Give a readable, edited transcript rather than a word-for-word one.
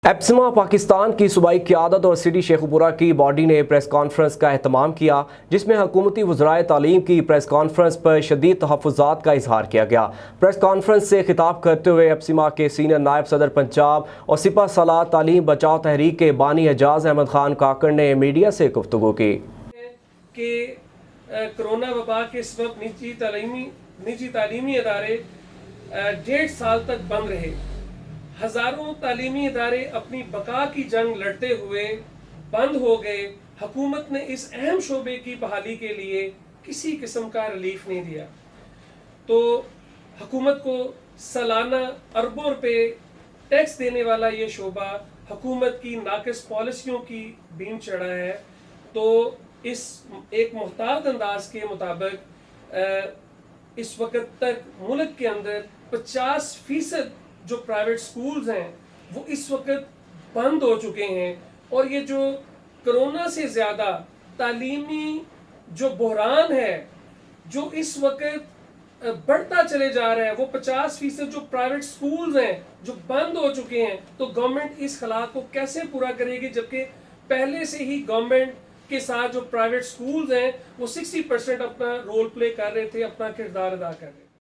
एप्सिमा पाकिस्तान की सूबाई क़यादत और सिटी शेखुपुरा की बॉडी ने प्रेस कॉन्फ्रेंस का एहतमाम किया, जिसमें हुकूमती वज़राए तालीम की प्रेस कॉन्फ्रेंस पर शदीद तहफ़्फ़ुज़ात का इजहार किया गया। प्रेस कॉन्फ्रेंस से खिताब करते हुए एप्सिमा के सीनियर नायब सदर पंजाब और सिपा सलाह तालीम बचाओ तहरीक के बानी एजाज अहमद खान काकड़ ने मीडिया से गुफ्तगू की कि कोरोना वबा के सबब निजी तालीमी इदारे 1.5 साल तक बंद रहे। हज़ारों तालीमी इदारे अपनी बका की जंग लड़ते हुए बंद हो गए। हुकूमत ने इस अहम शोबे की बहाली के लिए किसी किस्म का रिलीफ नहीं दिया, तो हुकूमत को सालाना अरबों रुपए टैक्स देने वाला ये शोबा हुकूमत की नाकिस पॉलिसियों की बीम चढ़ा है। तो इस एक मुहतात अंदाज के मुताबिक इस वक्त तक मुल्क के अंदर 50% जो प्राइवेट स्कूल्स हैं वो इस वक्त बंद हो चुके हैं, और ये जो कोरोना से ज़्यादा तालीमी जो बहरान है जो इस वक्त बढ़ता चले जा रहा है, वो 50% जो प्राइवेट स्कूल्स हैं जो बंद हो चुके हैं, तो गवर्नमेंट इस हालात को कैसे पूरा करेगी, जबकि पहले से ही गवर्नमेंट के साथ जो प्राइवेट स्कूल्स हैं वो 60% अपना रोल प्ले कर रहे थे, अपना किरदार अदा कर रहे थे।